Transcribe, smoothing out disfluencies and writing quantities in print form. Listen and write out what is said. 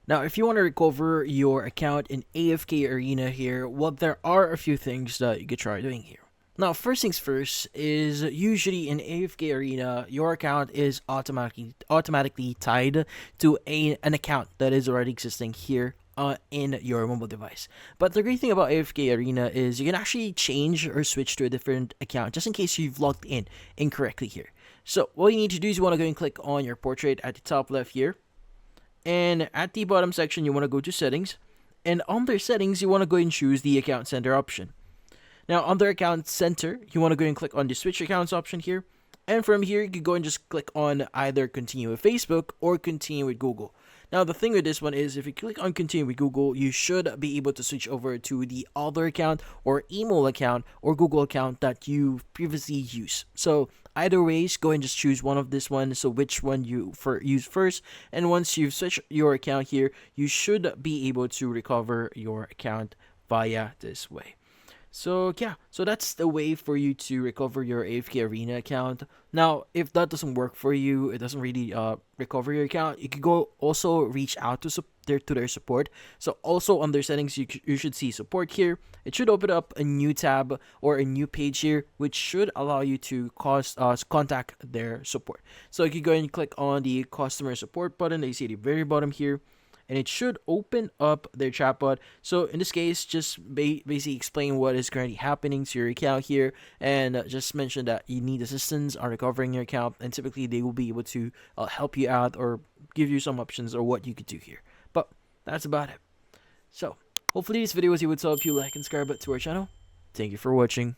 Now, if you want to recover your account in AFK Arena here, well, there are a few things that you could try doing here. Now, first things first is usually in AFK Arena, your account is automatically tied to an account that is already existing here in your mobile device. But the great thing about AFK Arena is you can actually change or switch to a different account just in case you've logged in incorrectly here. So what you need to do is you want to go and click on your portrait at the top left here, and at the bottom section, you want to go to settings. And under settings, you want to go and choose the account center option. Now, under account center, you want to go and click on the switch accounts option here. And from here, you can go and just click on either continue with Facebook or continue with Google. Now, the thing with this one is if you click on continue with Google, you should be able to switch over to the other account or email account or Google account that you previously used. So either ways, go and just choose one of this one. So which one you use first. And once you've switched your account here, you should be able to recover your account via this way. So yeah, so that's the way for you to recover your AFK Arena account. Now, if that doesn't work for you, it doesn't really recover your account, you could go also reach out to their support. So also under settings, you should see support here. It should open up a new tab or a new page here, which should allow you to contact their support. So you can go and click on the customer support button that you see at the very bottom here, and it should open up their chatbot. So in this case, just basically explain what is currently happening to your account here, and just mention that you need assistance on recovering your account, and typically they will be able to help you out or give you some options or what you could do here. But that's about it. So hopefully this video was able to help you. Like and subscribe to our channel. Thank you for watching.